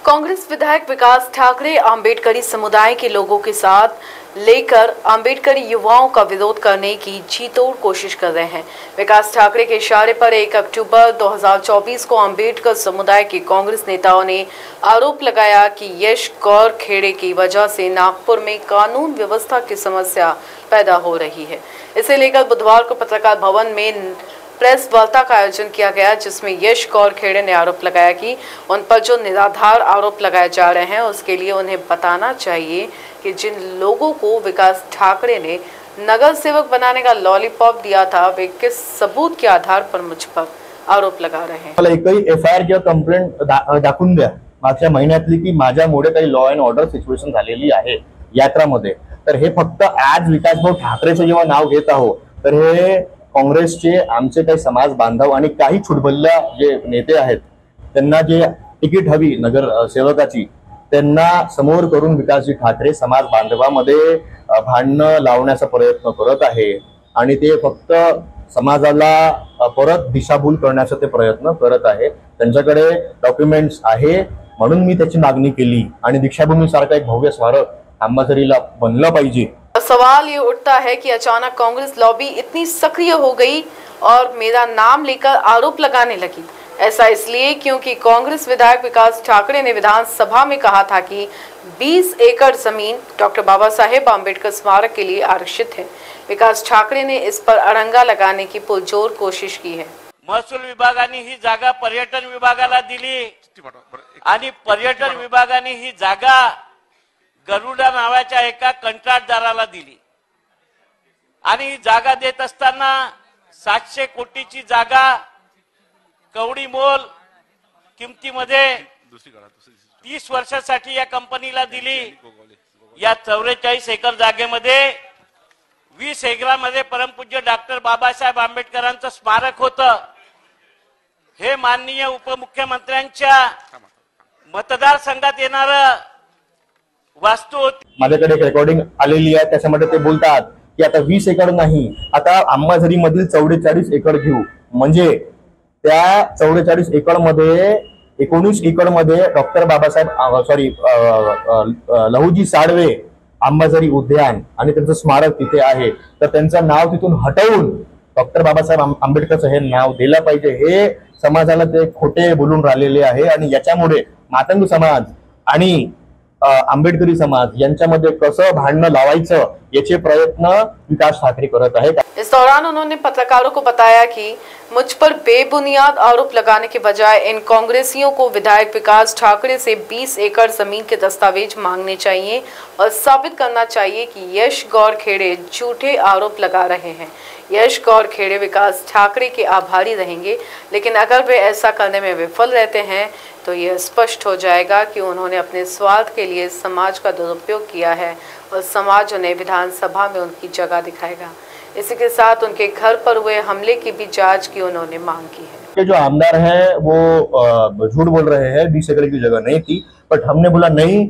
कांग्रेस विधायक विकास ठाकरे आंबेडकरी समुदाय के लोगों के साथ लेकर आंबेडकरी युवाओं का विरोध करने की जीतोड़ कोशिश कर रहे हैं। विकास ठाकरे के इशारे पर 1 अक्टूबर 2024 को आंबेडकर समुदाय के कांग्रेस नेताओं ने आरोप लगाया कि यश गौर खेड़े की वजह से नागपुर में कानून व्यवस्था की समस्या पैदा हो रही है। इसे लेकर बुधवार को पत्रकार भवन में प्रेस वार्ता का आयोजन किया गया, जिसमें यश गौर खेड़े ने आरोप लगाया कि उन पर जो निराधार आरोप लगाए जा रहे हैं उसके लिए उन्हें बताना चाहिए कि जिन लोगों को विकास ठाकरे ने नगर सेवक बनाने का लॉलीपॉप दिया था वे किस सबूत के आधार पर मुझ पर आरोप लगा रहे हैं। मला एकही एफआयआर किंवा कंप्लेंट दाखवून द्या मागच्या महिन्यातली की माझ्यामुळे काही लॉ अँड ऑर्डर सिच्युएशन झालेली आहे यात्रामध्ये। तर हे फक्त आज विकासभाऊ ठाकरेचं जेव्हा नाव घेत आहोत तर हे काँग्रेसचे आमचे काही समाज बांधव आणि काही छुटबल्ल्या जे नेते आहेत त्यांना जे तिकीट हवी नगर सेवकाची त्यांना समोर करून विकासजी ठाकरे समाज बांधवामध्ये भांडणं लावण्याचा प्रयत्न करत आहे आणि ते फक्त समाजाला परत दिशाभूल करण्याचा ते प्रयत्न करत आहे। त्यांच्याकडे डॉक्युमेंट्स आहे म्हणून मी त्याची मागणी केली आणि दीक्षाभूमी सारखा एक भव्य स्मारक अंबाझरीला बनलं पाहिजे। सवाल ये उठता है कि अचानक कांग्रेस लॉबी इतनी सक्रिय हो गई और मेरा नाम लेकर आरोप लगाने लगी। ऐसा इसलिए क्योंकि कांग्रेस विधायक विकास ठाकरे ने विधानसभा में कहा था कि 20 एकड़ जमीन डॉक्टर बाबा साहेब आंबेडकर स्मारक के लिए आरक्षित है। विकास ठाकरे ने इस पर अड़ंगा लगाने की पुरजोर कोशिश की है। महसूल विभागाने ही जागा पर्यटन विभागाला दिली आणि पर्यटन विभागाने ही जागा गरुडा नावाच्या एका कंत्राटदाराला दिली आणि ही जागा देत असताना 700 कोटीची जागा कवडी मोल किमतीमध्ये 30 वर्षासाठी या कंपनीला दिली। या 44 एकर जागेमध्ये 20 एकरामध्ये परमपूज्य डॉक्टर बाबासाहेब आंबेडकरांचं स्मारक होतं। हे माननीय उपमुख्यमंत्र्यांच्या मतदारसंघात येणारं वास्तू माझ्याकडे एक रेकॉर्डिंग आलेली आहे, त्याच्यामध्ये ते बोलतात की आता 20 एकड़ नाही आता अंबाझरी मधील 44 एकड़ घेऊ। म्हणजे त्या 44 एकड़ मध्ये 19 एकड़ मध्ये डॉक्टर बाबासाहेब लहुजी साळवे अंबाझरी उद्यान आणि त्यांचं स्मारक तिथे आहे, तर त्यांचं नाव तिथून हटवून डॉक्टर बाबासाहेब आंबेडकरचं हे नाव दिलं पाहिजे। हे समाजाला ते खोटे बोलून राहिलेले आहे आणि याच्यामुळे मातंग समाज आणि आंबेडकरी समाज यांच्यामध्ये कसं भांडण लावायचं याचे प्रयत्न विकास ठाकरे करत आहेत। इस दौरान उन्होंने पत्रकारों को बताया कि मुझ पर बेबुनियाद आरोप लगाने के बजाय इन कांग्रेसियों को विधायक विकास ठाकरे से 20 एकड़ जमीन के दस्तावेज मांगने चाहिए और साबित करना चाहिए कि यश गौर खेड़े झूठे आरोप लगा रहे हैं। यश गौर खेड़े विकास ठाकरे के आभारी रहेंगे, लेकिन अगर वे ऐसा करने में विफल रहते हैं तो यह स्पष्ट हो जाएगा कि उन्होंने अपने स्वार्थ के लिए समाज का दुरुपयोग किया है और समाज उन्हें विधानसभा में उनकी जगह दिखाएगा। इसी के साथ उनके घर पर हुए हमले की भी जांच की उन्होंने मांग की है। जो आमदार है वो झूठ बोल रहे हैं, 20 एकड़ की जगह नहीं थी, बट हमने बोला नहीं,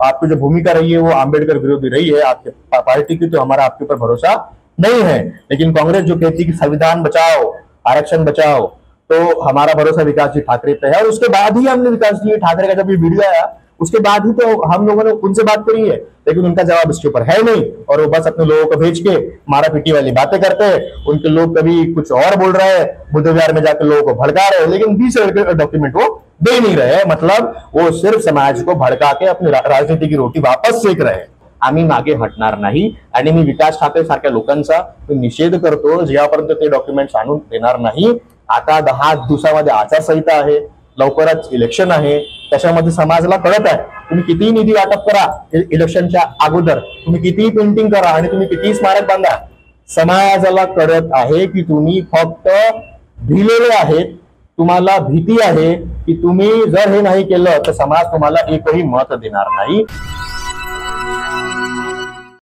आपकी जो भूमिका रही है वो आंबेडकर विरोधी रही है, आपके पार्टी की, तो हमारा आपके ऊपर भरोसा नहीं है। लेकिन कांग्रेस जो कहती है कि संविधान बचाओ आरक्षण बचाओ, तो हमारा भरोसा विकास जी ठाकरे पे है। और उसके बाद ही हमने विकास जी ठाकरे का जब ये वीडियो आया उसके बाद ही तो हम लोगों ने उनसे बात करी है, लेकिन उनका जवाब इसके ऊपर है नहीं और वो बस अपने लोगों को भेज के मारा पीटी वाली बातें करते हैं। उनके लोग कभी कुछ और बोल रहे हैं, बुद्ध विहार में जाकर लोगों को भड़का रहे हैं, लेकिन 20 एकड़ डॉक्यूमेंट वो दे नहीं रहे हैं। मतलब वो सिर्फ समाज को भड़का के अपनी राजनीति की रोटी वापस सेक रहे हैं। आम्ही मागे हटणार नाही आणि मी विकास ठाकरे सारख्या लोकांचा निषेध करतो जेव्हापर्यंत ते डॉक्युमेंट्स आणून देणार नाही। आता 10 दिवसामध्ये आचारसंहिता आहे, लवकरच इलेक्शन आहे, त्याच्यामध्ये समाजाला कळत आहे तुम्ही कितीही निधी वाटप करा इलेक्शनच्या अगोदर, तुम्ही कितीही पेंटिंग करा आणि तुम्ही कितीही स्मारक बांधा, समाजाला कळत आहे की तुम्ही फक्त भिलेले आहेत। तुम्हाला भीती आहे की तुम्ही जर हे नाही केलं तर समाज तुम्हाला एकही मत देणार नाही।